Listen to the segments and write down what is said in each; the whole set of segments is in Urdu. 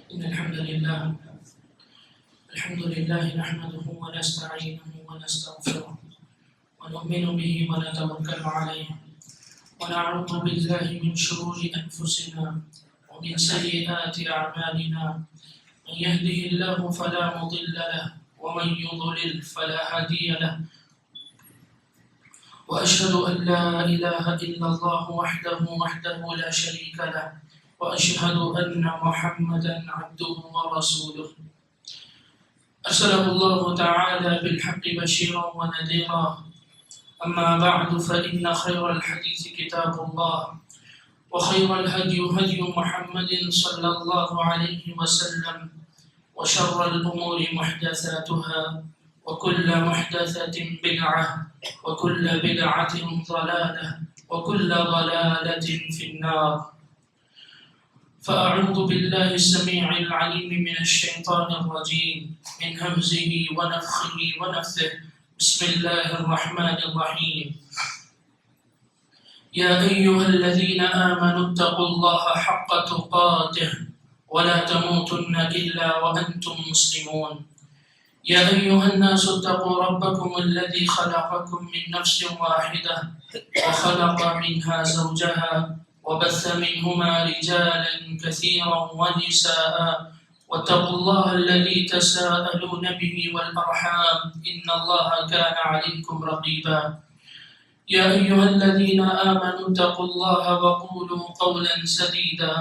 إن الحمد لله نحمده ونستعينه ونستغفره ونؤمن به ونتوكل عليه ونعوذ بالله من شرور أنفسنا ومن سيئات أعمالنا من يهده الله فلا مضل له ومن يضلل فلا هادي له وأشهد أن لا إله إلا الله وحده لا شريك له وأشهد أن محمدا عبده ورسوله أرسله الله تعالى بالحق بشيرا ونذيرا أما بعد فإن خير الحديث كتاب الله وخير الهدي هدي محمد صلى الله عليه وسلم وشر الأمور محدثاتها وكل محدثة بدعة وكل بدعة ضلالة وكل ضلالة في النار. فأعوذ بالله السميع العليم من الشيطان الرجيم من همزه ونفخه ونفثه. بسم الله الرحمن الرحيم. يا أيها الذين آمنوا اتقوا الله حق تقاته ولا تموتن إلا وأنتم مسلمون. يا أيها الناس اتقوا ربكم الذي خلقكم من نفس واحدة وخلق منها زوجها وبث منهما رجالا كثيرا ونساء واتقوا الله الذي تساءلون به والأرحام إن الله كان عليكم رقيبا. يا أيها الذين آمنوا اتقوا الله وقولوا قولا سديدا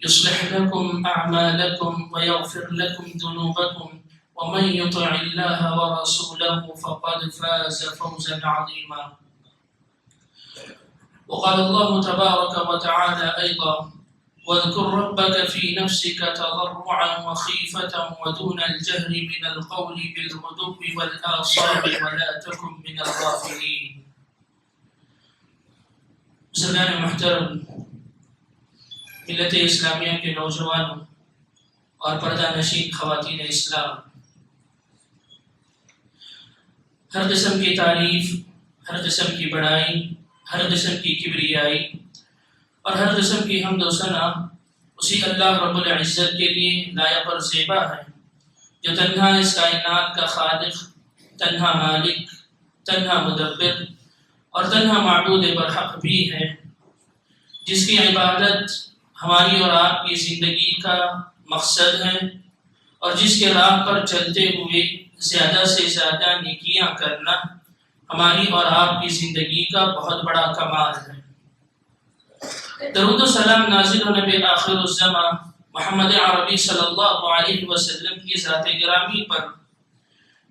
يصلح لكم أعمالكم ويغفر لكم ذنوبكم ومن يطع الله ورسوله فقد فاز فوزا عظيما. وقال الله تبارك وتعالى أيضا واذكر ربك في نفسك تضرعا وخيفة ودون الجهر من القول بالغدو والآصال ولا تكن من الغافلين. بزرگان محترم، ملت اسلامیہ کے نوجوانوں اور پردہ نشین خواتین اسلام، ہر قسم کی تعریف، ہر قسم کی بڑائی، ہر قسم کی کبریائی اور ہر قسم کی حمد و ثنا اسی اللہ رب العزت کے لیے لائق اور زیبا ہے، جو تنہا اس کائنات کا خالق، تنہا مالک، تنہا مدبر اور تنہا معبود برحق بھی ہے، جس کی عبادت ہماری اور آپ کی زندگی کا مقصد ہے اور جس کے راہ پر چلتے ہوئے زیادہ سے زیادہ نیکیاں کرنا ہماری اور آپ کی زندگی کا بہت بڑا کمال ہے۔ درود و سلام نازل و نبی آخر الزمان محمد عربی صلی اللہ علیہ وسلم کی ذات گرامی پر،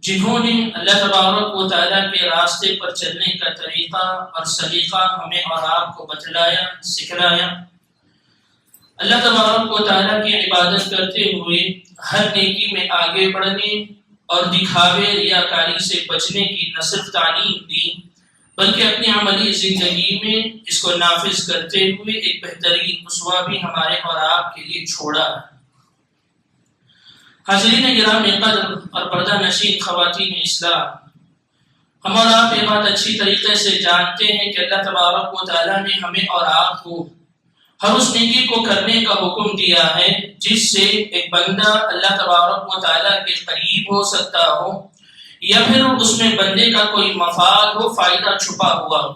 جنہوں نے اللہ تبارک و تعالیٰ کے راستے پر چلنے کا طریقہ اور سلیقہ ہمیں اور آپ کو بتلایا، سکھلایا۔ اللہ تبارک و تعالیٰ کی عبادت کرتے ہوئے ہر نیکی میں آگے بڑھنے اور دکھاوے ریاکاری سے بچنے کی نہ صرف تعلیم دی، بلکہ اپنی عملی زندگی میں اس کو نافذ کرتے ہوئے ایک بہترین اسوہ بھی ہمارے اور آپ کے لیے چھوڑا ہے۔ حاضرین گرام قدر اور پردہ نشین خواتین اسلام، ہم اور آپ یہ بات اچھی طریقے سے جانتے ہیں کہ اللہ تبارک و تعالیٰ نے ہمیں اور آپ کو ہر اس نیکی کو کرنے کا حکم دیا ہے جس سے ایک بندہ اللہ تبارک و تعالیٰ کے قریب ہو سکتا ہو، یا پھر اس میں بندے کا کوئی مفاد ہو، فائدہ چھپا ہوا ہو،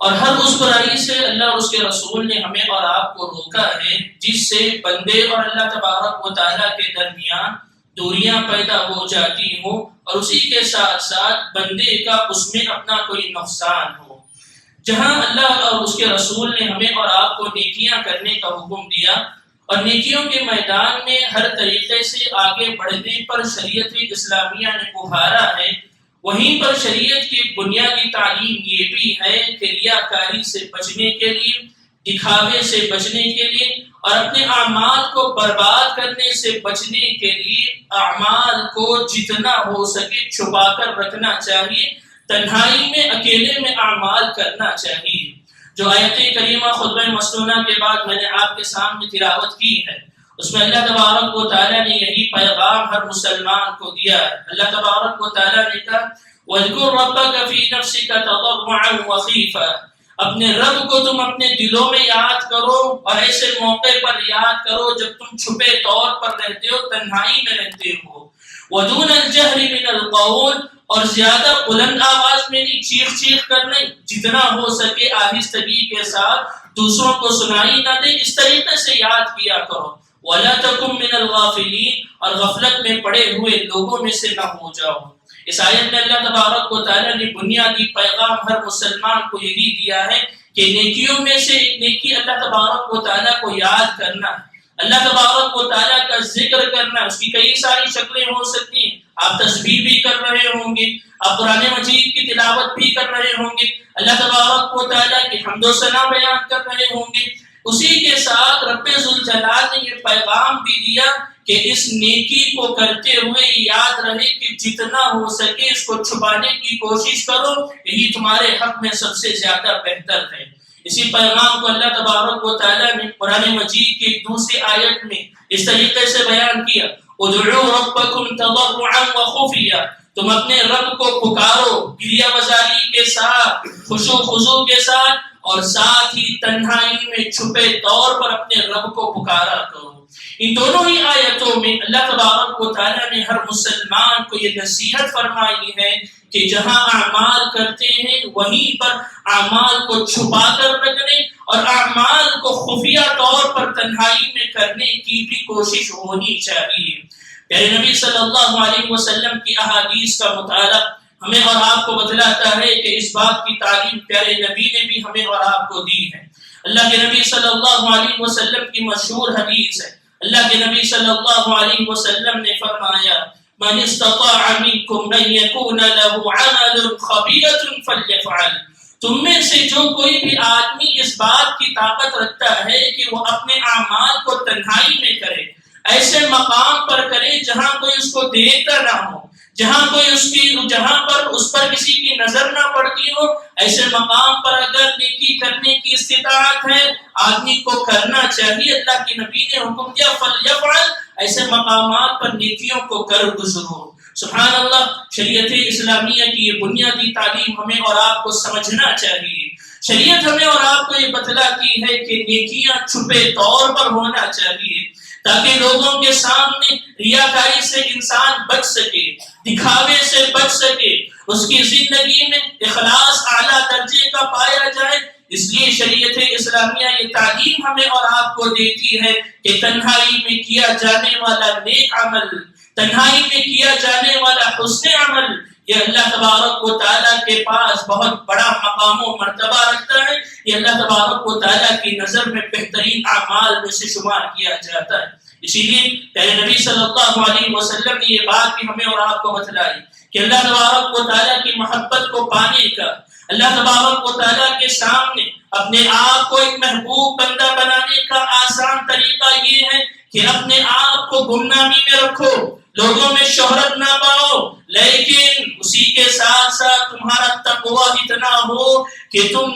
اور ہر اس برائی سے اللہ اور اس کے رسول نے ہمیں اور آپ کو روکا ہے جس سے بندے اور اللہ تبارک و تعالیٰ کے درمیان دوریاں پیدا ہو جاتی ہوں اور اسی کے ساتھ ساتھ بندے کا اس میں اپنا کوئی نقصان ہو۔ جہاں اللہ اور اس کے رسول نے ہمیں اور آپ کو نیکیاں کرنے کا حکم دیا اور نیکیوں کے میدان میں ہر طریقے سے آگے بڑھنے پر شریعت اسلامیہ نے ابھارا ہے، وہیں پر شریعت کی بنیادی تعلیم یہ بھی ہے کہ ریاکاری سے بچنے کے لیے، دکھاوے سے بچنے کے لیے اور اپنے اعمال کو برباد کرنے سے بچنے کے لیے اعمال کو جتنا ہو سکے چھپا کر رکھنا چاہیے، تنہائی میں اکیلے میں اعمال کرنا چاہیے۔ جو آیت کریمہ خطبہ مسنونہ کے بعد میں نے آپ کے سامنے تلاوت کی ہے، اس میں اللہ تبارک و تعالیٰ نے یہی پیغام ہر مسلمان کو دیا ہے۔ اللہ تبارک و تعالیٰ نے کہا وَاذْكُرْ رَبَّكَ فِي نَفْسِكَ تَضَرُّعًا وَخِيفَةً، اپنے رب کو تم اپنے دلوں میں یاد کرو، اور ایسے موقع پر یاد کرو جب تم چھپے طور پر رہتے ہو، تنہائی میں رہتے ہو۔ وَدُونَ الْجَهْرِ مِنَ الْقَوْلِ، اور زیادہ بلند آواز میں نہیں، چیخ چیخ کر نہیں، جتنا ہو سکے آہستگی کے ساتھ، دوسروں کو سنائی نہ دے، اس طریقے سے یاد کیا کرو۔ وَلَا تَكُن مِّنَ الْغَافِلِينَ، اور غفلت میں پڑے ہوئے لوگوں میں سے نہ ہو جاؤ۔ اس آیت میں اللہ تبارک و تعالیٰ نے بنیادی پیغام ہر مسلمان کو یہی دیا ہے کہ نیکیوں میں سے ایک نیکی اللہ تبارک و تعالیٰ کو یاد کرنا، اللہ تبارک و تعالیٰ کا ذکر کرنا۔ اس کی کئی ساری شکلیں ہو سکتی ہیں، آپ تسبیح بھی کر رہے ہوں گے، آپ قرآن مجید کی تلاوت بھی کر رہے ہوں گے، اللہ تبارک و تعالیٰ کی حمد و ثنا بیان کر رہے ہوں گے۔ اسی کے ساتھ رب ذوالجلال نے یہ پیغام بھی دیا کہ اس نیکی کو کرتے ہوئے یاد رہے کہ جتنا ہو سکے اس کو چھپانے کی کوشش کرو، یہی تمہارے حق میں سب سے زیادہ بہتر ہے۔ اسی پیغام کو اللہ تبارک و تعالیٰ نے قرآن مجید کی دوسری آیت میں اس طریقے سے بیان کیا، ادعوا ربکم تضرعا وخفیا، تم اپنے رب کو پکارو گریہ بزاری کے ساتھ، خشوع خضوع کے ساتھ، اور ساتھ ہی تنہائی میں چھپے طور پر اپنے رب کو پکارا کرو۔ ان دونوں ہی آیتوں میں اللہ تبارک و تعالیٰ نے ہر مسلمان کو یہ نصیحت فرمائی ہے کہ جہاں اعمال کرتے ہیں وہیں پر اعمال کو چھپا کر رکھنے اور اعمال کو خفیہ طور پر تنہائی میں کرنے کی بھی کوشش ہونی چاہیے۔ پیارے نبی صلی اللہ علیہ وسلم کی احادیث کا مطالعہ ہمیں اور آپ کو بتلاتا ہے کہ اس بات کی تعلیم پیارے نبی نے بھی ہمیں اور آپ کو دی ہے۔ اللہ کے نبی صلی اللہ علیہ وسلم کی مشہور حدیث ہے، اللہ کے نبی صلی اللہ علیہ وسلم نے فرمایا، من استطاع منکم ان یکون له عمل خبیث فلیفعل، تم میں سے جو کوئی بھی آدمی اس بات کی طاقت رکھتا ہے کہ وہ اپنے اعمال کو تنہائی میں کرے، ایسے مقام پر کرے جہاں کوئی اس کو دیکھتا نہ ہو، جہاں پر اس پر کسی کی نظر نہ پڑتی ہو، ایسے مقام پر اگر نیکی کرنے کی استطاعت ہے آدمی کو کرنا چاہیے۔ اللہ کے نبی نے حکم دیا فلیفعل، ایسے مقامات پر نیکیوں کو کر گزرو۔ سبحان اللہ، شریعت اسلامیہ کی یہ بنیادی تعلیم ہمیں اور آپ کو سمجھنا چاہیے۔ شریعت ہمیں اور آپ کو یہ بتلاتی ہے کہ نیکیاں چھپے طور پر ہونا چاہیے تاکہ لوگوں کے سامنے ریاکاری سے انسان بچ سکے، دکھاوے سے بچ سکے، اس کی زندگی میں اخلاص اعلیٰ درجے کا پایا جائے۔ اس لیے شریعت اسلامیہ یہ تعلیم ہمیں اور آپ کو دیتی ہے کہ تنہائی میں کیا جانے والا نیک عمل، تنہائی میں کیا جانے والا حسن عمل، یہ اللہ تبارک و تعالیٰ کے پاس بہت بڑا مقام و مرتبہ رکھتا ہے، یہ اللہ تبارک و تعالیٰ کی نظر میں بہترین اعمال میں سے شمار کیا جاتا ہے۔ اسی لیے پیارے نبی صلی اللہ علیہ وسلم نے یہ بات بھی ہمیں اور آپ کو بتلائی کہ اللہ تبارک و تعالیٰ کی محبت کو پانے کا، اللہ تبارک و تعالیٰ کے سامنے اپنے آپ کو ایک محبوب بندہ بنانے کا آسان طریقہ یہ ہے کہ اپنے آپ کو گمنامی میں رکھو، لوگوں میں شہرت نہ پاؤ، لیکن اسی کے ساتھ ساتھ تمہارا تقوی اتنا ہو کہ تم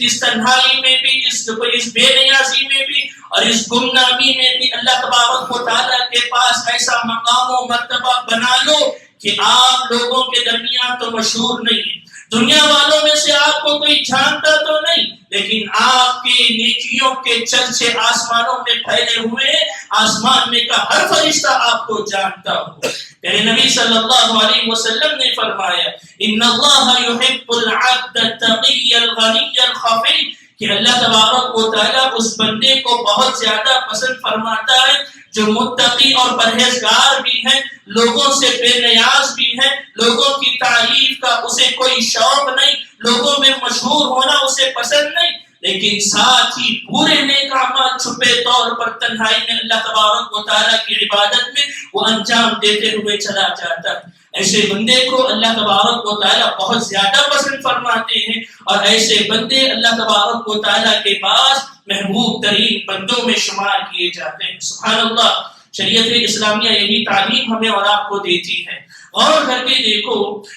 اس تنہائی میں بھی، اس بے نیازی میں بھی اور اس گمنامی میں بھی اللہ تبارک و تعالیٰ کے پاس ایسا مقام و مرتبہ بنا لو کہ آپ لوگوں کے درمیان تو مشہور نہیں، دنیا والوں میں سے آپ کو کوئی جانتا تو نہیں، لیکن آپ کی نیکیوں کے چرچے آسمانوں میں پھیلے ہوئے، آسمان میں کا ہر فرشتہ آپ کو جانتا ہو۔ میرے نبی صلی اللہ علیہ وسلم نے فرمایا ان اللہ یحب العبد التقی الغنی الخفی، کہ اللہ تبارک و تعالیٰ اس بندے کو بہت زیادہ پسند فرماتا ہے جو متقی اور پرہیزگار بھی ہے، لوگوں سے بے نیاز بھی ہے، لوگوں کی تعریف کا اسے کوئی شوق نہیں، لوگوں میں مشہور ہونا اسے پسند نہیں، لیکن ساتھ ہی پورے نیک اعمال چھپے طور پر تنہائی میں اللہ تبارک و تعالیٰ کی عبادت میں وہ انجام دیتے ہوئے چلا جاتا ہے۔ ایسے بندے کو اللہ تبارک و تعالیٰ بہت زیادہ پسند فرماتے ہیں، اور ایسے بندے اللہ تبارک و تعالیٰ کے پاس محبوب ترین بندوں میں شمار کیے جاتے ہیں۔ سبحان اللہ، شریعت اسلامیہ یہی تعلیم ہمیں اور آپ کو دیتی ہے۔ غور کر کے دیکھو،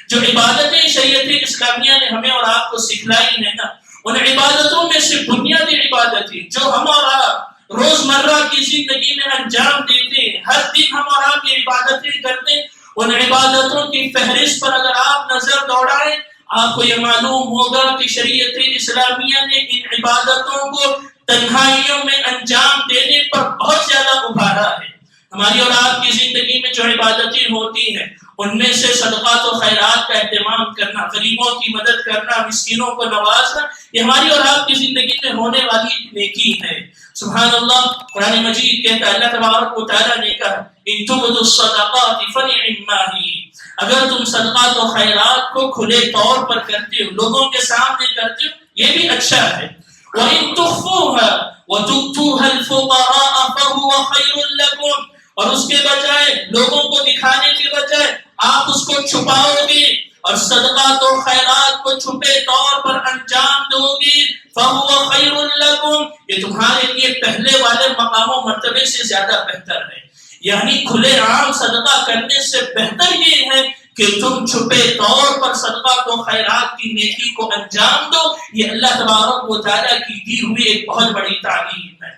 جو عبادتیں شریعت اسلامیہ نے ہمیں اور آپ کو سکھلائی ہیں نا، ان عبادتوں میں سے بنیادی عبادتیں جو ہم اور آپ روزمرہ کی زندگی میں انجام دیتے ہیں، ہر دن ہم اور آپ یہ عبادتیں کرتے ہیں، ان عبادتوں کی فہرست پر اگر آپ نظر دوڑائیں، آپ کو یہ معلوم ہوگا کہ شریعت اسلامیہ نے ان عبادتوں کو تنہائیوں میں انجام دینے پر بہت زیادہ ابھارا ہے۔ ہماری اور آپ کی زندگی میں جو عبادتیں ہوتی ہیں ان میں سے صدقات و خیرات کا اہتمام کرنا، غریبوں کی مدد کرنا، مسکینوں کو نوازنا، یہ ہماری اور آپ کی زندگی میں ہونے والی نیکی ہے۔ سبحان اللہ، قرآن مجید کہتا ہے، اللہ تبارک و تعالیٰ نے کہا ان تبدوا الصدقات فنعما ہی، اگر تم صدقات و خیرات کو کھلے طور پر کرتے ہو، لوگوں کے سامنے کرتے ہو، یہ بھی اچھا ہے۔ وَإِن تُخْفُوهَا وَتُؤْتُوهَا الْفُقَرَاءَ فَهُوَ خَيْرٌ لَكُمْ، اور اس کے بجائے لوگوں کو دکھانے کے بجائے آپ اس کو چھپاؤ گے اور صدقات و خیرات کو چھپے طور پر انجام دو گے، فَهُوَ خَيْرٌ لَكُمْ، یہ تمہارے لیے پہلے والے مقام و مرتبے سے زیادہ بہتر ہے۔ یعنی کھلے عام صدقہ کرنے سے بہتر یہ ہے کہ تم چھپے طور پر صدقات و خیرات کی نیکی کو انجام دو۔ یہ اللہ تبارک و تعالیٰ کی دی ہوئی ایک بہت بڑی تعلیم ہے۔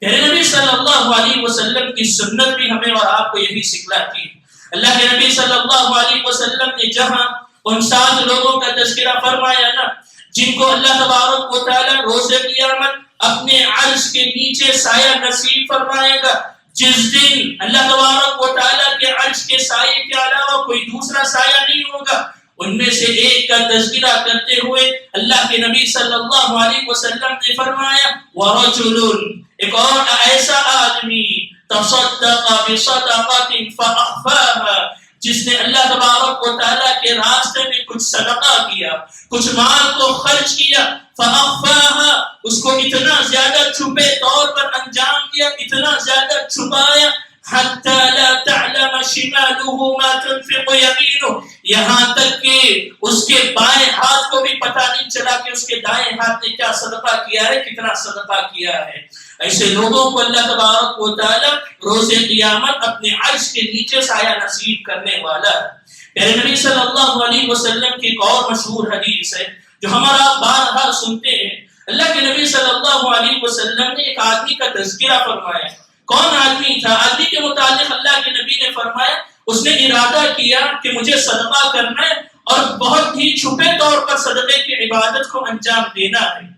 پیارے نبی صلی اللہ علیہ وسلم کی سنت بھی ہمیں اور آپ کو یہی سکھلاتی ہے۔ اللہ کے نبی صلی اللہ علیہ وسلم نے جہاں ان 7 لوگوں کا تذکرہ فرمایا نا، جن کو اللہ تبارک و تعالیٰ روز قیامت اپنے عرش کے نیچے سایہ نصیب فرمائے گا، جس دن اللہ تبارک و تعالیٰ کے عرش کے سائے کے علاوہ کوئی دوسرا سایہ نہیں ہوگا، ان میں سے ایک کا تذکرہ کرتے ہوئے اللہ کے نبی صلی اللہ علیہ وسلم نے فرمایا وَرَجُلٌ، ایک اور ایسا آدمی تصدق بصدقۃ فأخفاها، جس نے اللہ تبارک و تعالیٰ کے راستے میں کچھ صدقہ کیا، کچھ مال کو خرچ کیا، فأخفاها، اس کو اتنا زیادہ چھپے طور پر انجام دیا، اتنا زیادہ چھپایا، حتی لا تعلم شمالہ ما تنفق یمینہ، یہاں تک کہ اس کے بائیں ہاتھ کو بھی پتہ نہیں چلا کہ اس کے دائیں ہاتھ نے کیا صدقہ کیا ہے، کتنا صدقہ کیا ہے۔ ایسے لوگوں کو اللہ تبارک و تعالیٰ روز قیامت اپنے عرش کے نیچے سایہ نصیب کرنے والا ہے۔ پیارے نبی صلی اللہ علیہ وسلم کی ایک اور مشہور حدیث ہے جو ہمارا بارہا سنتے ہیں۔ اللہ کے نبی صلی اللہ علیہ وسلم نے ایک آدمی کا تذکرہ فرمایا۔ کون آدمی تھا؟ آدمی کے متعلق اللہ کے نبی نے فرمایا اس نے ارادہ کیا کہ مجھے صدقہ کرنا ہے اور بہت ہی چھپے طور پر صدقے کی عبادت کو انجام دینا ہے،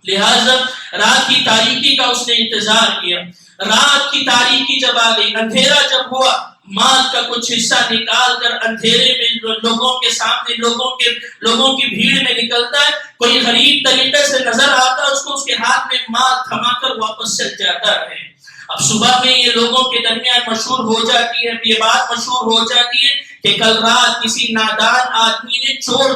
لہذا رات کی تاریکی کا اس نے انتظار کیا۔ رات کی تاریکی جب آ گئی، اندھیرا جب ہوا، مال کا کچھ حصہ نکال کر اندھیرے میں لوگوں کے سامنے لوگوں کی بھیڑ میں نکلتا ہے، کوئی غریب طریقے سے نظر آتا ہے، اس کو اس کے ہاتھ میں مال تھما کر واپس چل جاتا ہے۔ اب صبح میں یہ لوگوں کے درمیان مشہور ہو جاتی ہے، یہ بات مشہور ہو جاتی ہے کہ کل رات کسی نادان آدمی نے چور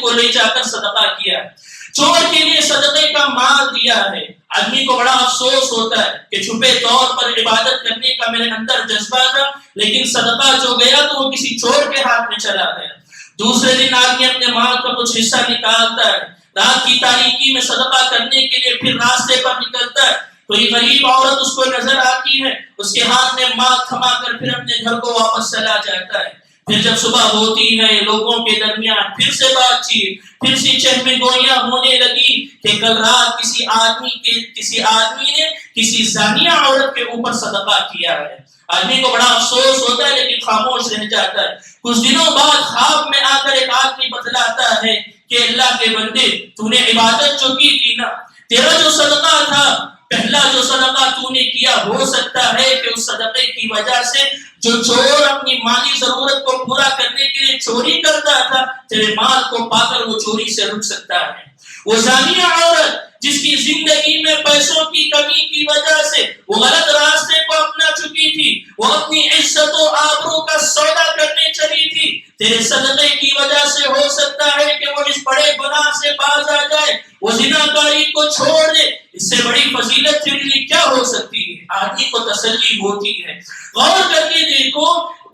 کو لے جا کر صدقہ کیا ہے، چور کے لیے صدقے کا مال دیا ہے۔ آدمی کو بڑا افسوس ہوتا ہے کہ چھپے طور پر عبادت کرنے کا میرے اندر جذبہ تھا، لیکن صدقہ جو گیا تو وہ کسی چور کے ہاتھ میں چلا گیا۔ دوسرے دن آدمی اپنے مال کا کچھ حصہ نکالتا ہے، رات کی تاریکی میں صدقہ کرنے کے لیے پھر راستے پر نکلتا ہے، کوئی غریب عورت اس کو نظر آتی ہے، اس کے ہاتھ میں مال تھما کر پھر اپنے گھر کو واپس چلا جاتا ہے۔ پھر جب صبح ہوتی ہے، لوگوں کے درمیان پھر سے بات چیت، پھر سے چہمے گوئیاں ہونے لگی کہ کل رات کسی آدمی نے کسی زانیہ عورت کے اوپر صدقہ کیا ہے۔ آدمی کو بڑا افسوس ہوتا ہے لیکن خاموش رہ جاتا ہے۔ کچھ دنوں بعد خواب میں آ کر ایک آدمی بتلاتا ہے کہ اللہ کے بندے، تو نے عبادت جو کی تھی نا، تیرا جو صدقہ تھا، پہلا جو صدقہ تو نے کیا، ہو سکتا ہے کہ اس صدقے کی وجہ سے جو چور اپنی مالی ضرورت کو پورا کرنے کے لیے چوری کرتا تھا، تیرے مال کو پا کر وہ چوری سے رک سکتا ہے۔ وہ زانیہ عورت جس کی زندگی میں پیسوں کی کمی کی وجہ سے وہ غلط راستے کو اپنا چکی تھی، وہ اپنی عزت و آبرو کا سودا کرنے چلی تھی، تیرے صدقے کی وجہ سے ہو سکتا ہے کہ وہ اس بڑے گناہ سے باز آ جائے، وہ زناکاری کو چھوڑ دے۔ اس سے بڑی فضیلت تیرے لیے کیا ہو سکتی ہے؟ آدمی کو تسلی ہوتی ہے۔ غور کر کے دیکھو،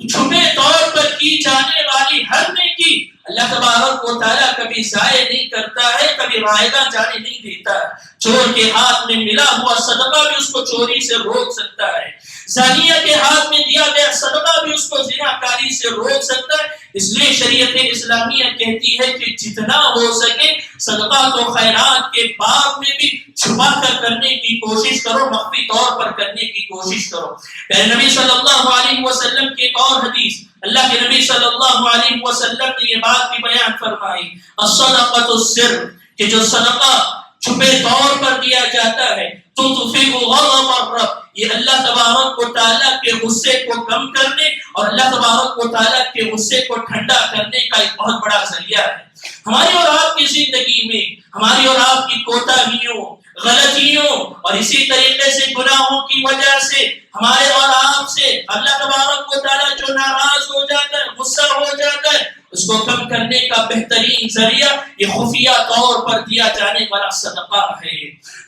چھپے طور پر کی جانے والی ہر نیکی اللہ تبارک و تعالیٰ کبھی ضائع نہیں کرتا ہے، کبھی رائگاں جانے نہیں دیتا۔ چور کے ہاتھ میں ملا ہوا صدقہ بھی اس کو چوری سے روک سکتا ہے، زانیہ کے ہاتھ میں دیا گیا صدقہ بھی اس کو زناکاری سے روک سکتا ہے۔ اس لیے شریعت اسلامیہ کہتی ہے کہ جتنا ہو سکے صدقات و خیرات کے باب میں بھی چھپا کر کرنے کی کوشش کرو، مخفی طور پر کرنے کی کوشش کرو۔ پہلے نبی صلی اللہ علیہ وسلم کی ایک اور حدیث اللہ کے نبی صلی اللہ علیہ وسلم نے یہ بات بھی بیان فرمائی، الصدقۃ السر، کہ جو صدقہ چھپے طور پر دیا جاتا ہے تطفئ غضب الرب، یہ اللہ تبارک و تعالیٰ کے غصے کو کم کرنے اور اللہ تبارک و تعالیٰ کے غصے کو ٹھنڈا کرنے کا ایک بہت بڑا ذریعہ ہے۔ ہماری اور آپ کی زندگی میں ہماری اور آپ کی کوتاہیوں، غلطیوں اور اسی طریقے سے گناہوں کی وجہ سے ہمارے اور آپ سے اللہ تبارک و تعالیٰ جو ناراض ہو جاتا ہے، غصہ ہو جاتا ہے، اس کو کم کرنے کا بہترین ذریعہ یہ خفیہ طور پر دیا جانے والا صدقہ ہے۔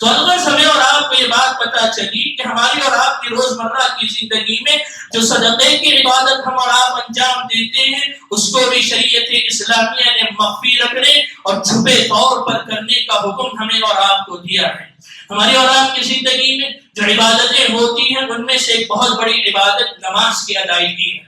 تو اگر ہمیں اور آپ کو یہ بات پتہ چلی کہ ہماری اور آپ کی روزمرہ کی زندگی میں جو صدقے کی عبادت ہم اور آپ انجام دیتے ہیں، اس کو بھی شریعت اسلامیہ نے مخفی رکھنے اور چھپے طور پر کرنے کا حکم ہمیں اور آپ کو دیا ہے۔ ہماری اور آپ کی زندگی میں جو عبادتیں ہوتی ہیں ان میں سے ایک بہت بڑی عبادت نماز کی ادائیگی ہے۔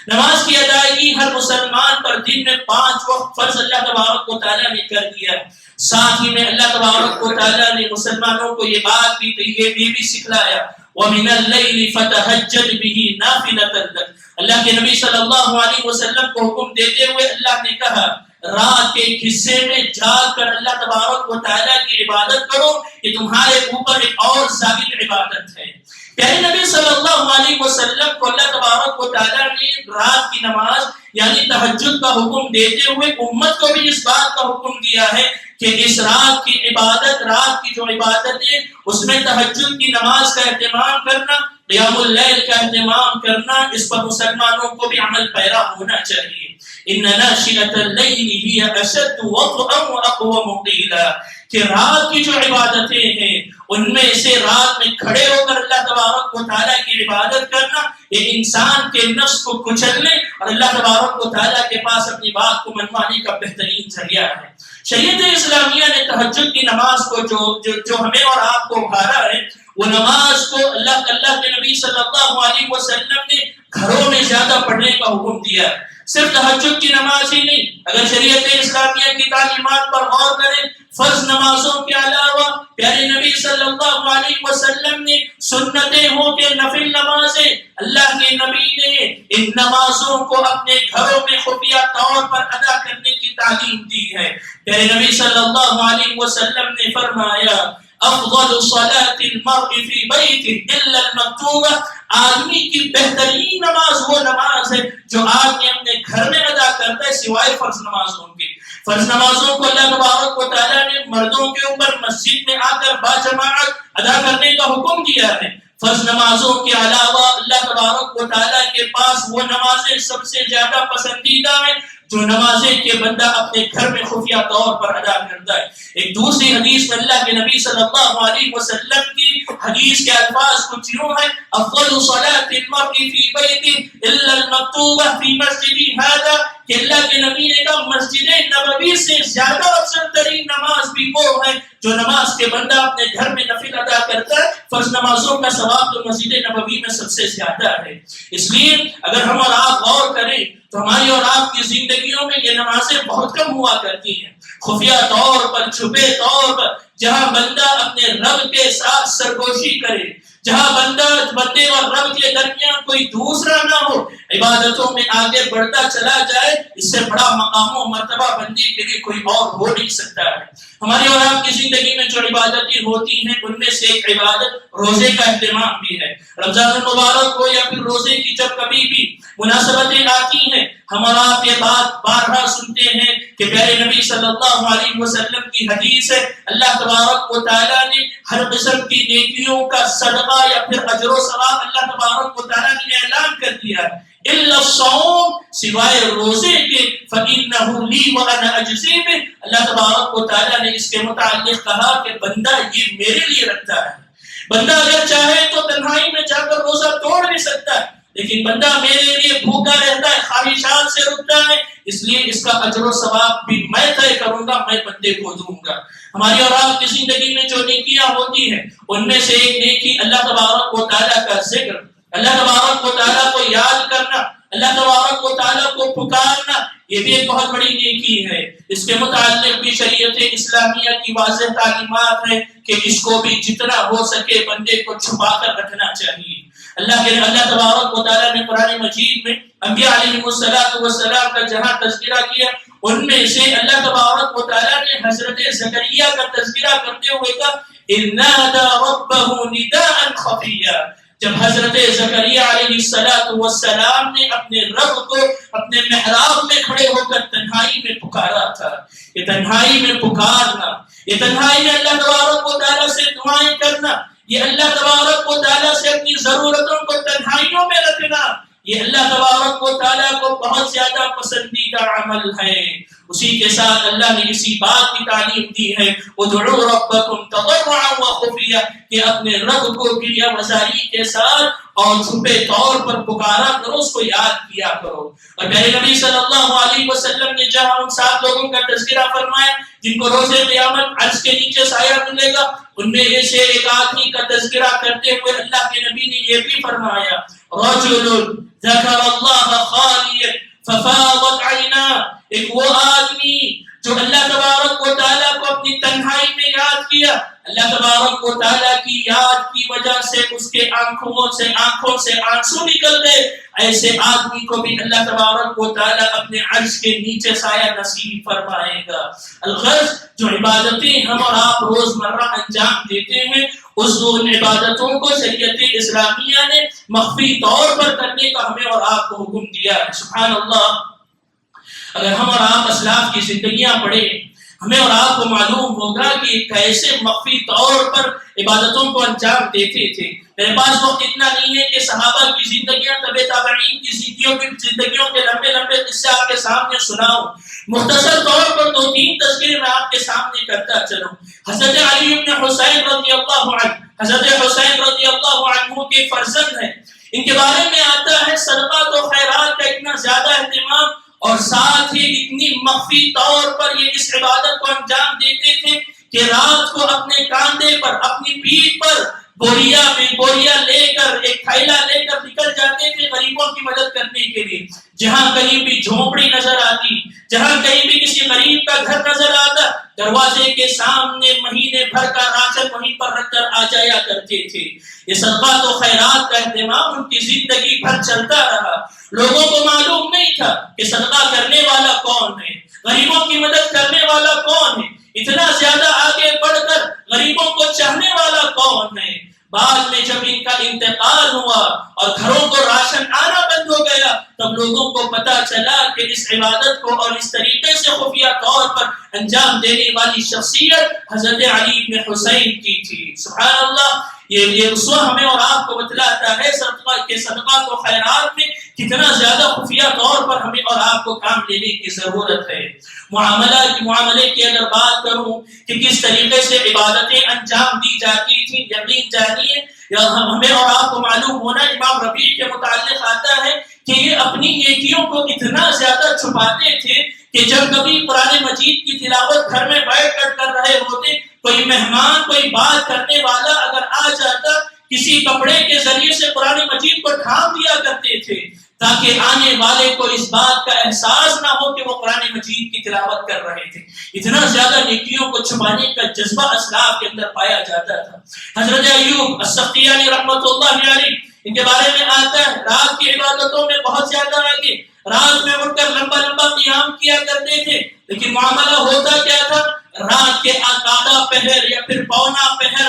نماز کی ادائیگی ہر مسلمان پر دن میں 5 وقت فرض اللہ تبارک و تعالیٰ نے کر دیا ہے۔ ساتھ ہی میں اللہ تبارک و تعالیٰ نے مسلمانوں کو یہ بات بھی یہ بھی سکھلایا، وَمِنَ اللَّيْلِ فَتَهَجَّدْ بِهِ نَافِلَةً لَكَ، اللہ کے نبی صلی اللہ علیہ وسلم کو حکم دیتے ہوئے اللہ نے کہا رات کے ایک حصے میں جاگ کر اللہ تبارک و تعالیٰ کی عبادت کرو، یہ تمہارے اوپر ایک اور ثابت عبادت ہے۔ پیارے نبی صلی اللہ علیہ وسلم کو اللہ تبارک و تعالیٰ نے رات کی نماز یعنی تہجد کا حکم دیتے ہوئے امت کو بھی اس بات کا حکم دیا ہے کہ اس رات کی عبادت، رات کی جو عبادت ہے اس میں تہجد کی نماز کا اہتمام کرنا، قیام اللیل کا اہتمام کرنا، اس پر مسلمانوں کو بھی عمل پیرا ہونا چاہیے۔ ان ناشئۃ اللیل ہی اشد وطئا واقوم قیلا، کہ رات کی جو عبادتیں ہیں ان میں سے رات میں کھڑے ہو کر اللہ تبارک و تعالیٰ کی عبادت کرنا یہ انسان کے نفس کو کچلنے اور اللہ تبارک و تعالیٰ کے پاس اپنی بات کو منوانے کا بہترین ذریعہ ہے۔ شریعت اسلامیہ نے تہجد کی نماز کو جو ہمیں اور آپ کو ابھارا ہے، وہ نماز کو اللہ کے نبی صلی اللہ علیہ وسلم نے گھروں میں زیادہ پڑھنے کا حکم دیا ہے۔ صرف تہجد کی نماز ہی نہیں، اگر شریعت اسلامیہ کی تعلیمات پر غور کریں، فرض نمازوں کے علاوہ پیارے نبی صلی اللہ علیہ وسلم نے سنتیں ہوں کہ نفل نمازیں، اللہ کے نبی نے ان نمازوں کو اپنے گھروں میں خفیہ طور پر ادا کرنے کی تعلیم دی ہے۔ پیارے نبی صلی اللہ علیہ وسلم نے فرمایا افضل صلاة المرء في بيته الا المكتوبة، آدمی کی بہترین نماز وہ نماز ہے جو آدمی اپنے گھر میں ادا کرتا ہے سوائے فرض نمازوں کے۔ فرض نمازوں کو اللہ تبارک و تعالیٰ نے مردوں کے اوپر مسجد میں آ کر باجماعت ادا کرنے کا حکم دیا ہے۔ فرض نمازوں کے علاوہ اللہ تبارک و تعالیٰ کے پاس وہ نمازیں سب سے زیادہ پسندیدہ ہیں جو نمازیں کہ بندہ اپنے گھر میں خفیہ طور پر ادا کرتا ہے۔ ایک دوسری حدیث میں اللہ کے نبی صلی اللہ علیہ وسلم کی حدیث کے الفاظ کچھ یوں ہیں، افضل صلاة المرء في بيته الا المكتوبة في مسجدی هذا، کہ اللہ کے نبی نے کہا مسجد نبوی سے زیادہ افضل ترین نماز بھی وہ ہے جو نماز کے بندہ اپنے گھر میں نفل ادا کرتا ہے۔ فرض نمازوں کا ثواب تو مسجد نبوی میں سب سے زیادہ ہے۔ اس لیے اگر ہم اور آپ غور کریں تو ہماری اور آپ کی زندگیوں میں یہ نمازیں بہت کم ہوا کرتی ہیں، خفیہ طور پر، چھپے طور پر، جہاں بندہ اپنے رب کے ساتھ سرگوشی کرے، جہاں بندے اور رب کے درمیان کوئی دوسرا نہ ہو، عبادتوں میں آگے بڑھتا چلا جائے، اس سے بڑا مقام و مرتبہ بندے کے لیے کوئی اور ہو نہیں سکتا ہے۔ ہماری اور آپ کی زندگی میں جو عبادتیں ہوتی ہیں ان میں سے ایک عبادت روزے کا اہتمام بھی ہے۔ رمضان المبارک ہو یا پھر روزے کی جب کبھی بھی مناسبتیں آتی ہیں، ہم اور آپ یہ بات بارہا سنتے ہیں کہ پیارے نبی صلی اللہ علیہ وسلم کی حدیث ہے، اللہ تبارک و تعالیٰ نے ہر قسم کی نیکیوں کا صدقہ یا پھر اجر و ثواب اللہ تبارک و تعالیٰ نے اعلان کر دیا ہے، الا الصوم، سوائے روزے کے، فإنه لي وأنا أجزي به، اللہ تبارک و تعالیٰ نے اس کے متعلق کہا کہ بندہ یہ میرے لیے رکھتا ہے۔ بندہ اگر چاہے تو تنہائی میں جا کر روزہ توڑ بھی سکتا ہے، لیکن بندہ میرے لیے بھوکا رہتا ہے، خواہشات سے رکتا ہے، اس لیے اس کا اجر و ثواب بھی میں طے کروں گا، میں بندے کو دوں گا۔ ہماری اور آپ کی زندگی میں جو نیکیاں ہوتی ہیں ان میں سے ایک نیکی اللہ تبارک و تعالیٰ کا ذکر، اللہ تبارک و تعالیٰ کو یاد کرنا، اللہ تبارک و تعالیٰ کو پکارنا، یہ بھی ایک بہت بڑی نیکی ہے۔ اس کے متعلق بھی شریعت اسلامیہ کی واضح تعلیمات ہے کہ اس کو بھی جتنا ہو سکے بندے کو چھپا کر رکھنا چاہیے۔ اللہ تبارک و تعالیٰ نے قرآن مجید میں انبیاء علیہ السلام کا جہاں تذکرہ کیا، ان میں سے اللہ تبارک و تعالیٰ نے حضرت زکریا کا تذکرہ کرتے ہوئے کہا اِذْ نَادَى رَبَّهُ نِدَاءً خَفِيًّا، جب حضرت زکریا علیہ السلام نے اپنے رب کو اپنے محراب میں کھڑے ہو کر تنہائی میں پکارا تھا۔ یہ تنہائی میں پکارنا، یہ تنہائی میں اللہ تبارک و تعالیٰ سے دعائیں کرنا، یہ اللہ تبارک و تعالیٰ سے اپنی ضرورتوں کو تنہائیوں میں رکھنا، یہ اللہ تبارک و تعالیٰ کو بہت زیادہ پسندیدہ عمل ہے۔ اسی کے ساتھ اللہ نے اسی بات کی تعلیم دی ہے ادعوا ربکم تضرعا وخفیا، کہ اپنے رب کو گریہ وزاری کے ساتھ اور چھپے طور پر پکارا کرو، اس کو یاد کیا کرو۔ اور پیارے نبی صلی اللہ علیہ وسلم نے جہاں ان 7 لوگوں کا تذکرہ فرمایا جن کو روز قیامت عرش کے نیچے سایہ ملے گا، ان میں سے ایک آدمی کا تذکرہ کرتے ہوئے اللہ کے نبی نے یہ بھی فرمایا رجل ذکر اللہ خالیا ففاضت عینا، ایک وہ آدمی جو اللہ تبارک و تعالیٰ کو اپنی تنہائی میں یاد کیا، اللہ تبارک و تعالیٰ کی یاد کی وجہ سے اس کے آنکھوں سے آنسو نکل گئے، ایسے آدمی کو بھی اللہ تبارک و تعالیٰ اپنے عرش کے نیچے سایہ نصیب فرمائے گا۔ الغرض جو عبادتیں ہم اور آپ روزمرہ انجام دیتے ہیں، اس ان عبادتوں کو شریعت اسلامیہ نے مخفی طور پر کرنے کا ہمیں اور آپ کو حکم دیا ہے۔ سبحان اللہ، اگر ہم اور آپ اسلاف کی زندگیاں پڑھیں، ہمیں اور آپ کو معلوم ہوگا کہ کیسے مخفی طور پر عبادتوں کو انجام دیتے تھے۔ میرے پاس وقت اتنا نہیں ہے کہ صحابہ کی زندگیاں، تابعین کی زندگیوں کے لمبے لمبے قصے آپ کے سامنے سناؤں، مختصر طور پر 2-3 تذکرے میں آپ کے سامنے کرتا چلوں۔ حضرت علی بن حسین رضی اللہ عنہ، حضرت حسین رضی اللہ عنہ کے فرزند ہیں، ان کے بارے میں آتا ہے صدقات و خیرات کا اتنا زیادہ اہتمام اور ساتھ ہی اتنی مخفی طور پر یہ اس عبادت کو انجام دیتے تھے کہ رات کو اپنے کاندھے پر، اپنی پیٹھ پر بوریا لے کر، ایک تھیلا لے کر نکل جاتے تھے غریبوں کی مدد کرنے کے لیے۔ جہاں کہیں بھی جھونپڑی نظر آتی، جہاں کہیں بھی کسی غریب کا گھر نظر آتا، دروازے کے سامنے مہینے بھر کا راشن وہیں پر رکھ کر آ جایا کرتے تھے۔ یہ صدقات و خیرات کا اہتمام ان کی زندگی بھر چلتا رہا۔ لوگوں کو معلوم نہیں تھا کہ صدقہ کرنے والا کون ہے، غریبوں کی مدد کرنے والا کون ہے، اتنا زیادہ آگے بڑھ کر غریبوں کو چاہنے والا کون ہے۔ بعد میں جب ان کا انتقال ہوا اور گھروں کو راشن آنا بند ہو گیا، تب لوگوں کو پتا چلا کہ اس عبادت کو اور اس طریقے سے خفیہ طور پر انجام دینے والی شخصیت حضرت علی بن حسین کی تھی۔ سبحان اللہ، یہ اسوہ ہمیں اور آپ کو بتلاتا ہے صدقات و خیرات میں کتنا زیادہ خفیہ طور پر ہمیں اور آپ کو کام لینے کی ضرورت ہے۔ معاملے کی اگر بات کروں کہ کس طریقے سے عبادتیں انجام دی جاتی تھیں، یقین جانیے ہمیں اور آپ کو معلوم ہونا امام ربیع کے متعلق آتا ہے کہ یہ اپنی نیکیوں کو اتنا زیادہ چھپاتے تھے کہ جب کبھی قرآن مجید کی تلاوت گھر میں بیٹھ کر کر رہے ہوتے، کوئی مہمان، کوئی بات کرنے والا اگر آ جاتا، کسی کپڑے کے ذریعے سے قرآن مجید کو ڈھانپ دیا کرتے تھے تاکہ آنے والے کو اس بات کا احساس نہ ہو کہ وہ قرآن مجید کی تلاوت کر رہے تھے۔ اتنا زیادہ نیکیوں کو چھپانے کا جذبہ اسلاف کے اندر پایا جاتا تھا۔ حضرت ایوب السختیانی رحمۃ اللہ علیہ، ان کے بارے میں آتا ہے رات کی عبادتوں میں بہت زیادہ آگے، رات میں اٹھ کر لمبا لمبا قیام کیا کرتے تھے، لیکن معاملہ ہوتا کیا تھا، رات کے آدھا پہر یا پھر پونا پہر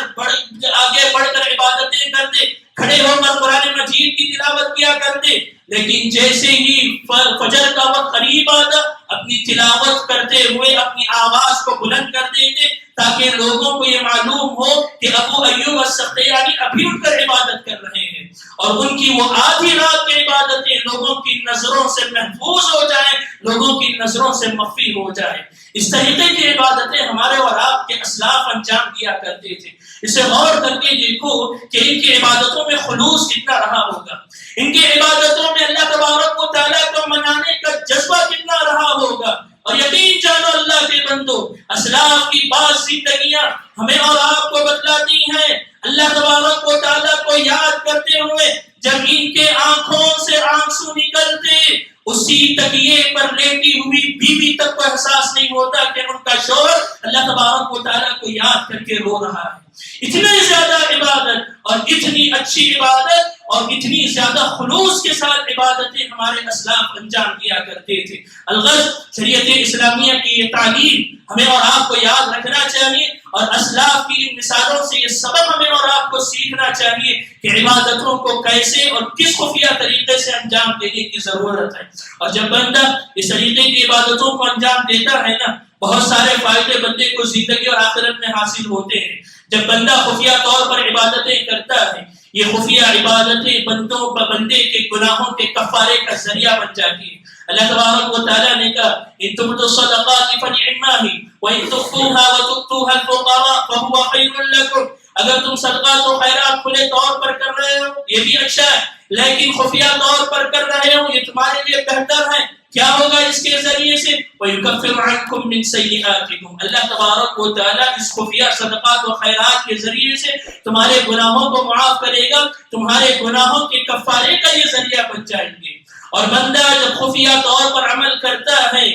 آگے بڑھ کر عبادتیں کرتے، کھڑے ہو کر قرآن مجید کی تلاوت کیا کرتے، لیکن جیسے ہی فجر کا وقت قریب آتا، اپنی تلاوت کرتے ہوئے اپنی آواز کو بلند کر دیتے تاکہ لوگوں کو یہ معلوم ہو کہ ابو ایوب السختیانی ابھی اٹھ کر عبادت کر رہے ہیں، اور ان کی وہ آدھی رات کی عبادتیں لوگوں کی نظروں سے محفوظ ہو جائیں، لوگوں کی نظروں سے مخفی ہو جائیں۔ اس طریقے کی عبادتیں ہمارے اور آپ کے اسلاف انجام دیا کرتے تھے۔ اسے غور کر کے دیکھو کہ ان کی عبادتوں میں خلوص کتنا رہا ہوگا، ان کی عبادتوں میں اللہ تبارک و تعالیٰ کو منانے کا جذبہ کتنا رہا ہوگا۔ اور یقین جانو اللہ کے بندو، اسلاف کی بعض زندگیاں ہمیں اور آپ کو بتلاتی ہیں اللہ تبارک و تعالیٰ کو یاد کرتے ہوئے جب ان کے آنکھوں سے آنسو نکلتے، اسی تکیے پر لیٹی ہوئی بیوی تک کو احساس نہیں ہوتا کہ ان کا شوہر اللہ تبارک و تعالیٰ کو یاد کر کے رو رہا ہے۔ اتنی زیادہ عبادت اور اتنی اچھی عبادت اور اتنی زیادہ خلوص کے ساتھ عبادتیں ہمارے اسلاف انجام دیا کرتے تھے۔ الغرض شریعت اسلامیہ کی یہ تعلیم ہمیں اور آپ کو یاد رکھنا چاہیے، اور اسلاف کی ان مثالوں سے یہ سبق ہمیں اور آپ کو سیکھنا چاہیے کہ عبادتوں کو کیسے اور کس خفیہ طریقے سے انجام دینے کی ضرورت ہے۔ اور جب بندہ اس طریقے کی عبادتوں کو انجام دیتا ہے نا، بہت سارے فائدے بندے کو زندگی اور آخرت میں حاصل ہوتے ہیں۔ جب بندہ خفیہ طور پر عبادتیں کرتا ہے، یہ خفیہ عبادتیں بندے کے گناہوں کے کفارے کا ذریعہ بن جاتی ہیں۔ اللہ تبارک و تعالیٰ نے کہا ان تبدوا الصدقات فنعما هي وان تخفوها وتؤتوها الفقراء فهو خير لكم، اگر تم صدقات و خیرات کھلے طور پر کر رہے ہو یہ بھی اچھا ہے، لیکن خفیہ طور پر کر رہے ہو یہ تمہارے لیے بہتر ہے۔ کیا ہوگا اس کے ذریعے سے؟ وَيُكَفِّرُ عَنْكُم مِّن سَيِّئَاتِكُمْ، اللہ تبارک و تعالیٰ اس خفیہ صدقات و خیرات کے ذریعے سے تمہارے گناہوں کو معاف کرے گا، تمہارے گناہوں کے کفارے کا یہ ذریعہ بن جائیں گے۔ اور بندہ جب خفیہ طور پر عمل کرتا ہے،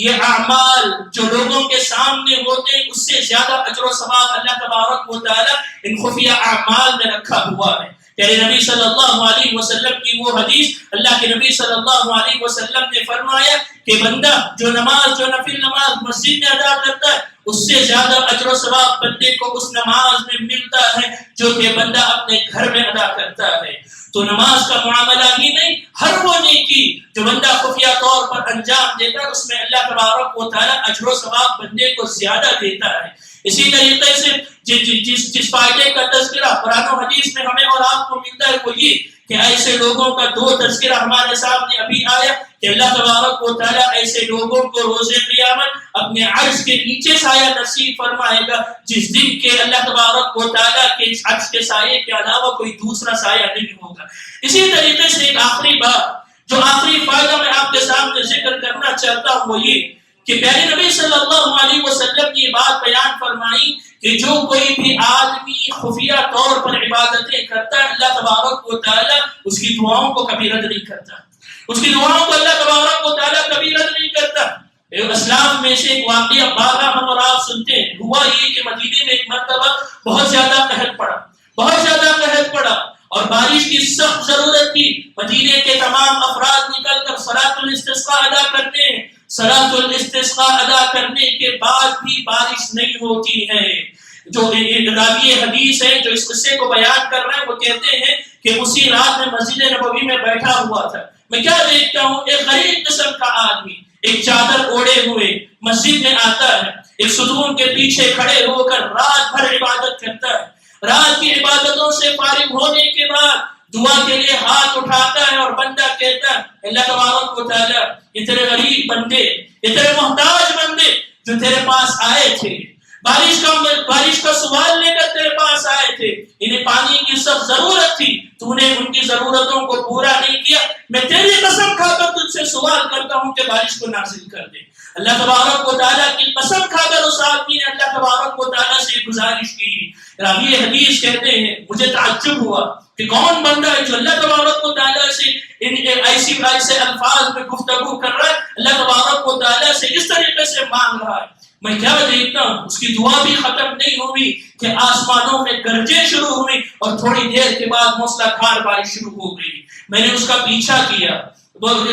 یہ اعمال جو لوگوں کے سامنے ہوتے ہیں اس سے زیادہ اجر و ثواب اللہ تبارک و تعالیٰ ان خفیہ اعمال میں رکھا ہوا ہے۔ پیارے نبی صلی اللہ علیہ وسلم کی وہ حدیث، اللہ کے نبی صلی اللہ علیہ وسلم نے فرمایا کہ بندہ جو نفل نماز مسجد میں ادا کرتا ہے اس سے زیادہ اجر و ثواب بندے کو اس نماز میں ملتا ہے جو کہ بندہ اپنے گھر میں ادا کرتا ہے۔ تو نماز کا معاملہ ہی نہیں، ہر وہ نیکی جو بندہ خفیہ طور پر انجام دیتا ہے اس میں اللہ تبارک و تعالیٰ اجر و ثواب بندے کو زیادہ دیتا ہے۔ اسی طریقے سے جس فائدے کا تذکرہ قرآن و حدیث میں ہمیں اور آپ کو ملتا ہے وہ یہ کہ ایسے لوگوں کا دو تذکرہ ہمارے سامنے ابھی آیا کہ اللہ تبارک و تعالیٰ ایسے لوگوں کو روز قیامت اپنے عرش کے نیچے سایہ نصیب فرمائے گا جس دن کے اللہ تبارک و تعالیٰ کے اس عرش کے سائے کے علاوہ کوئی دوسرا سایہ نہیں ہوگا۔ اسی طریقے سے ایک آخری بات، جو آخری فائدہ میں آپ کے سامنے ذکر کرنا چاہتا ہوں وہ یہ کہ پیارے نبی صلی اللہ علیہ وسلم نے یہ بات بیان فرمائی کہ جو کوئی بھی آدمی خفیہ طور پر عبادتیں کرتا ہے اللہ تبارک و تعالیٰ اس کی دعاؤں کو کبھی رد نہیں کرتا، اس کی دعاؤں کو اللہ تبارک و تعالیٰ کبھی رد نہیں کرتا۔ اسلام میں سے ایک واقعہ بارہ ہم اور آپ سنتے ہیں، ہوا یہ کہ مدینے میں ایک مرتبہ بہت زیادہ قحط پڑا اور بارش کی سخت ضرورت تھی۔ مدینے کے تمام افراد نکل کر صلاۃ الاستسقاء ادا کرتے ہیں، صلاۃ الاستسقاء ادا کرنے کے بعد بھی بارش نہیں ہوتی ہے۔ جو راوی حدیث ہے جو اس قصے کو بیان کر رہے ہیں وہ کہتے ہیں کہ اسی رات میں مسجد نبوی میں بیٹھا ہوا تھا، میں کیا دیکھتا ہوں ایک غریب قسم کا آدمی ایک چادر اوڑے ہوئے مسجد میں آتا ہے، ایک ستون کے پیچھے کھڑے ہو کر رات بھر عبادت کرتا ہے۔ رات کی عبادتوں سے فارغ ہونے کے بعد دعا کے لیے ہاتھ اٹھاتا ہے اور بندہ کہتا ہے اللہ تبارک و تعالیٰ یہ تیرے غریب بندے، یہ تیرے محتاج بندے جو تیرے پاس آئے تھے، بارش کا سوال لے کر تیرے پاس آئے تھے، انہیں پانی کی سخت ضرورت تھی، تو نے ان کی ضرورتوں کو پورا نہیں کیا، میں تیری قسم کھا کر تجھ سے سوال کرتا ہوں کہ بارش کو نازل کر دے۔ اللہ تبارک و تعالیٰ کی قسم کھا کر اس آدمی نے اللہ تبارک و تعالیٰ سے گزارش کی۔ راوی حدیث کہتے ہیں مجھے تعجب ہوا کہ کون بندہ ہے جو اللہ تبارک و تعالیٰ سے ایسے الفاظ میں گفتگو کر رہا ہے، اللہ تبارک و تعالیٰ سے اس طریقے سے مانگ رہا ہے۔ میں کیا دیکھتا ہوں اس کی دعا بھی ختم نہیں ہوئی کہ آسمانوں میں گرجیں شروع ہوئی اور تھوڑی دیر کے بعد موسلادھار بارش شروع ہو گئی۔ میں نے اس کا پیچھا کیا،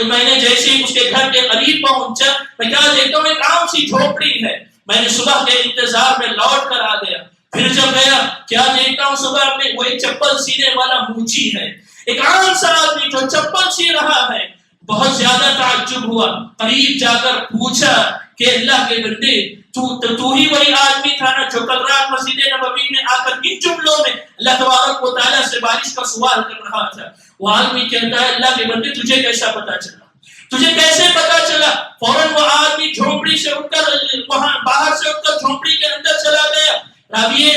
میں نے جیسے ہی اس کے گھر کے قریب پہنچا میں کیا دیکھتا ہوں ایک عام سی جھوپڑی ہے۔ میں نے صبح کے انتظار میں لوٹ کر آ گیا، پھر جب گیا کیا دیکھتا ہوں صبح میں وہ ایک چپل سینے والا موچی ہے، ایک عام سا آدمی جو چپل سی رہا ہے۔ بہت زیادہ تعجب ہوا، قریب جا کر پوچھا کہ اللہ کے بندے تو ہی وہی آدمی تھا نا جو کل رات مسجد نبوی میں آ کر ان جملوں میں اللہ تبارک و تعالیٰ سے بارش کا سوال کر رہا تھا؟ وہ آدمی کہتا ہے اللہ کے بندے تجھے کیسا پتا چلا؟ تجھے کیسے پتا چلا؟ فوراً وہ آدمی جھونپڑی سے اٹھ کر وہاں باہر سے اٹھ کر جھونپڑی کے اندر چلا گیا۔ راوی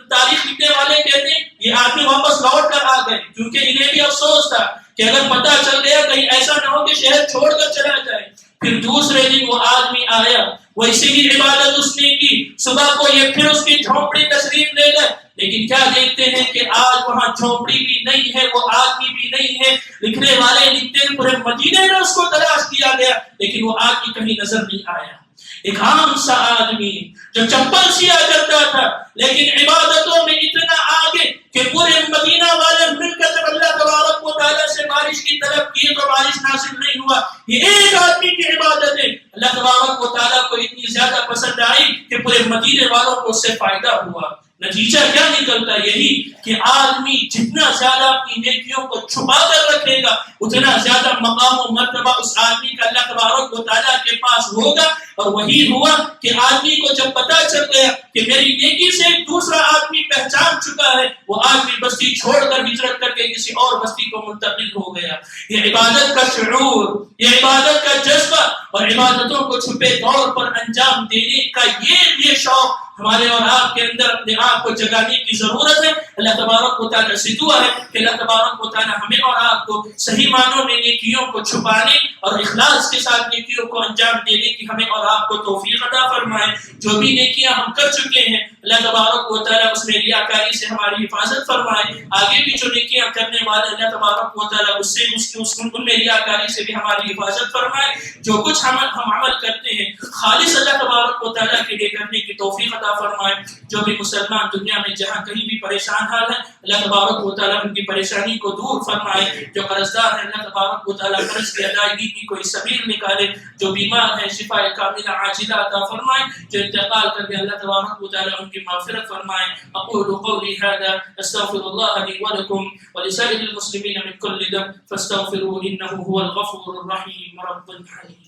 تاریخ لکھنے والے کہتے ہیں یہ آدمی واپس لوٹ کر آ گئے کیونکہ انہیں بھی افسوس تھا کہ اگر پتا چل گیا کہیں ایسا نہ ہو کہ شہر چھوڑ کر چلا جائے۔ پھر دوسرے دن وہ آدمی آیا، ویسے ہی عبادت اس نے کی، صبح کو یہ پھر اس کی جھونپڑی تشریف لے گئے، لیکن کیا دیکھتے ہیں کہ آج وہاں جھونپڑی بھی نہیں ہے، وہ آدمی بھی نہیں ہے۔ لکھنے والے لکھتے ہیں پورے مدینے میں اس کو تلاش کیا گیا لیکن وہ آدمی کہیں نظر نہیں آیا۔ ایک عام سا آدمی جو چپل سیا کرتا تھا لیکن عبادتوں میں اتنا آگے کہ پورے مدینہ والے مل کر جب اللہ یہ ایک آدمی کی عبادتیں اللہ تبارک و تعالیٰ کو اتنی زیادہ پسند آئی کہ پورے مدینے والوں کو اس سے فائدہ ہوا۔ نتیجہ کیا نکلتا؟ یہی کہ آدمی جتنا زیادہ اپنی نیکیوں کو چھپا کر رکھے گا اتنا زیادہ مقام و مرتبہ اس آدمی کا اللہ تبارک و تعالیٰ کے پاس ہوگا۔ اور وہی ہوا کہ آدمی کو جب پتا چل گیا کہ میری نیکی سے ایک دوسرا آدمی پہچان چکا ہے، وہ آدمی بستی چھوڑ کر ہجرت کر کے کسی اور بستی کو منتقل ہو گیا۔ یہ عبادت کا شعور، یہ عبادت کا جذبہ اور عبادتوں کو چھپے طور پر انجام دینے کا یہ شوق ہمارے اور آپ کے اندر اپنے آپ کو جگانے کی ضرورت ہے۔ اللہ تبارک و تعالیٰ سے دعا ہے کہ اللہ تبارک و تعالیٰ ہمیں اور آپ کو صحیح معنوں میں نیکیوں کو چھپانے اور اخلاص کے ساتھ نیکیوں کو انجام دینے کی ہمیں اور آپ کو توفیق عطا فرمائے۔ جو بھی نیکیاں ہم کر چکے ہیں اللہ تبارک و تعالیٰ اس میں ریاکاری سے ہماری حفاظت فرمائے۔ آگے بھی جو نیکیاں کرنے والے اللہ تبارک و تعالیٰ اس ان میں ریاکاری سے بھی ہماری حفاظت فرمائے۔ جو کچھ ہم عمل کرتے ہیں خالص اللہ تبارک و تعالیٰ کے لیے کرنے کی توفیق عطا فرمائے۔ جو بھی مسلمان دنیا میں جہاں کہیں بھی پریشان حال ہے اللہ تبارک و تعالیٰ ان کی پریشانی کو دور فرمائے۔ جو قرضدار ہے اللہ تبارک و تعالیٰ قرض کی ادائیگی کی کوئی سبیل نکالے۔ جو بیمار ہے شفاء کاملہ عاجلہ عطا فرمائے۔ جو انتقال کر گئے اللہ تبارک و تعالیٰ ان کی مغفرت فرمائے۔ اقول قولی هذا استغفر الله لي ولكم ولسائر المسلمين من كل ذنب فاستغفروه انه هو الغفور الرحيم رب العالمين۔